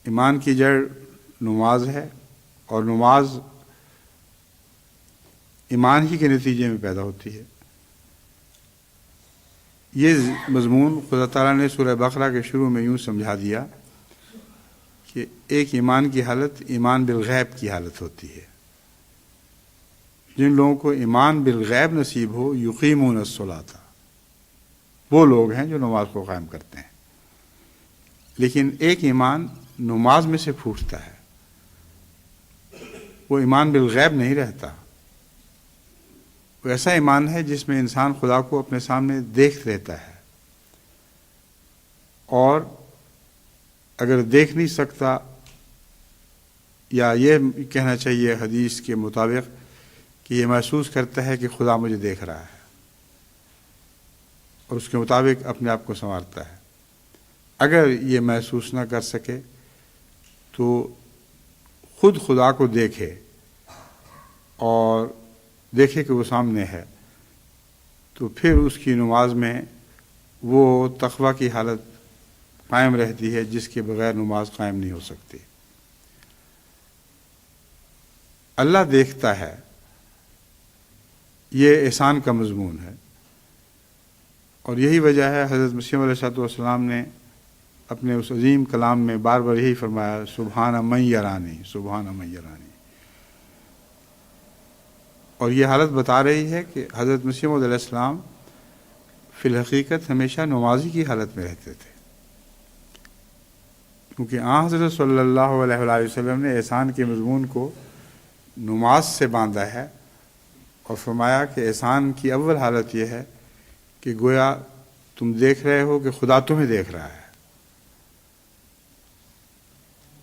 ایمان کی جڑ نماز ہے، اور نماز ایمان ہی کے نتیجے میں پیدا ہوتی ہے۔ یہ مضمون خدا تعالیٰ نے سورہ بقرہ کے شروع میں یوں سمجھا دیا کہ ایک ایمان کی حالت ایمان بالغیب کی حالت ہوتی ہے۔ جن لوگوں کو ایمان بالغیب نصیب ہو، یقیمون الصلاۃ، وہ لوگ ہیں جو نماز کو قائم کرتے ہیں۔ لیکن ایک ایمان نماز میں سے پھوٹتا ہے، وہ ایمان بالغیب نہیں رہتا۔ وہ ایسا ایمان ہے جس میں انسان خدا کو اپنے سامنے دیکھ لیتا ہے، اور اگر دیکھ نہیں سکتا، یا یہ کہنا چاہیے حدیث کے مطابق کہ یہ محسوس کرتا ہے کہ خدا مجھے دیکھ رہا ہے، اور اس کے مطابق اپنے آپ کو سنوارتا ہے۔ اگر یہ محسوس نہ کر سکے تو خود خدا کو دیکھے اور دیکھے کہ وہ سامنے ہے، تو پھر اس کی نماز میں وہ تقویٰ کی حالت قائم رہتی ہے جس کے بغیر نماز قائم نہیں ہو سکتی۔ اللہ دیکھتا ہے، یہ احسان کا مضمون ہے، اور یہی وجہ ہے حضرت مسیح علیہ السلام نے اپنے اس عظیم کلام میں بار بار یہی فرمایا، سبحان من یرانی، سبحان من یرانی۔ اور یہ حالت بتا رہی ہے کہ حضرت مسیح علیہ السلام فی الحقیقت ہمیشہ نمازی کی حالت میں رہتے تھے، کیونکہ حضرت صلی اللہ علیہ وآلہ وسلم نے احسان کے مضمون کو نماز سے باندھا ہے، اور فرمایا کہ احسان کی اول حالت یہ ہے کہ گویا تم دیکھ رہے ہو کہ خدا تمہیں دیکھ رہا ہے،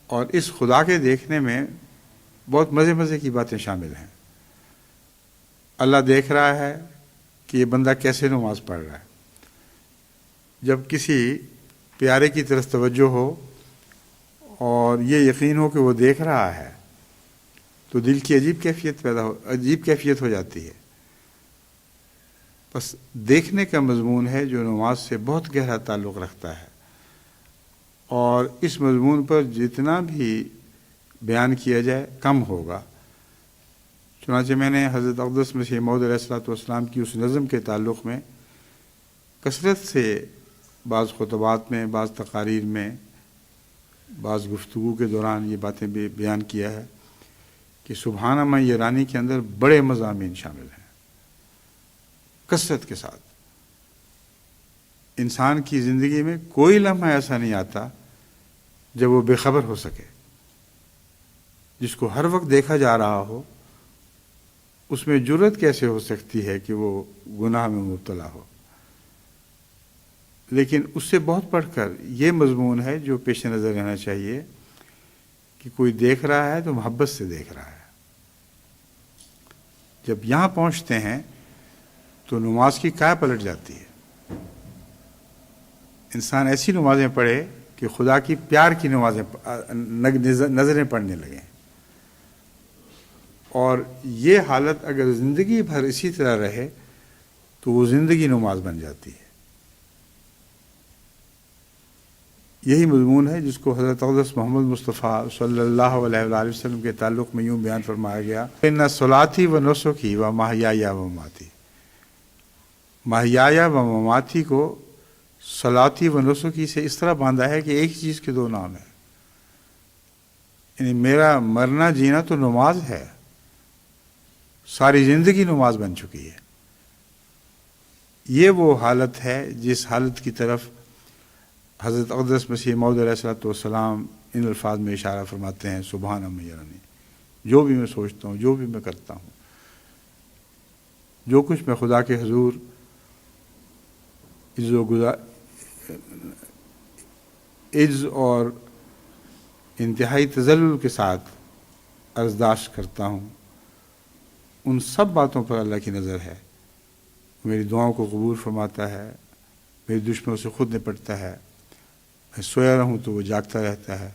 اور اس خدا کے دیکھنے میں بہت مزے کی باتیں شامل ہیں۔ اللہ دیکھ رہا ہے کہ یہ بندہ کیسے نماز پڑھ رہا ہے۔ جب کسی پیارے کی طرف توجہ ہو اور یہ یقین ہو کہ وہ دیکھ رہا ہے، تو دل کی عجیب کیفیت ہو جاتی ہے۔ بس دیکھنے کا مضمون ہے جو نماز سے بہت گہرا تعلق رکھتا ہے، اور اس مضمون پر جتنا بھی بیان کیا جائے کم ہوگا۔ چنانچہ میں نے حضرت اقدس مسیح موعود علیہ السلام کی اس نظم کے تعلق میں کثرت سے بعض خطبات میں، بعض تقاریر میں، بعض گفتگو کے دوران یہ باتیں بھی بیان کیا ہے کہ سبحان من یرانی کے اندر بڑے مضامین شامل ہیں، کثرت کے ساتھ۔ انسان کی زندگی میں کوئی لمحہ ایسا نہیں آتا جب وہ بے خبر ہو سکے، جس کو ہر وقت دیکھا جا رہا ہو، اس میں جرأت کیسے ہو سکتی ہے کہ وہ گناہ میں مبتلا ہو۔ لیکن اس سے بہت بڑھ کر یہ مضمون ہے جو پیش نظر رہنا چاہیے کہ کوئی دیکھ رہا ہے تو محبت سے دیکھ رہا ہے۔ جب یہاں پہنچتے ہیں تو نماز کی کیا پلٹ جاتی ہے۔ انسان ایسی نمازیں پڑھے کہ خدا کی پیار کی نمازیں نظریں پڑھنے لگیں، اور یہ حالت اگر زندگی بھر اسی طرح رہے تو وہ زندگی نماز بن جاتی ہے۔ یہی مضمون ہے جس کو حضرت اقدس محمد مصطفیٰ صلی اللہ علیہ وآلہ وسلم کے تعلق میں یوں بیان فرمایا گیا، ان صلاتی و نسکی و محیای و مماتی۔ محیای و مماتی کو صلاتی و نسکی سے اس طرح باندھا ہے کہ ایک چیز کے دو نام ہیں، یعنی میرا مرنا جینا تو نماز ہے، ساری زندگی نماز بن چکی ہے۔ یہ وہ حالت ہے جس حالت کی طرف حضرت اقدس مسیح موعود علیہ السلام ان الفاظ میں اشارہ فرماتے ہیں، سبحان من یرانی۔ جو بھی میں سوچتا ہوں، جو بھی میں کرتا ہوں، جو کچھ میں خدا کے حضور عجز اور انتہائی تذلل کے ساتھ عرضداشت کرتا ہوں، ان سب باتوں پر اللہ کی نظر ہے۔ میری دعاؤں کو قبول فرماتا ہے، میری دشمنوں سے خود نپٹتا ہے، میں سویا رہوں تو وہ جاگتا رہتا ہے۔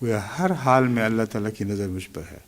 وہ ہر حال میں اللہ تعالیٰ کی نظر مجھ پر ہے۔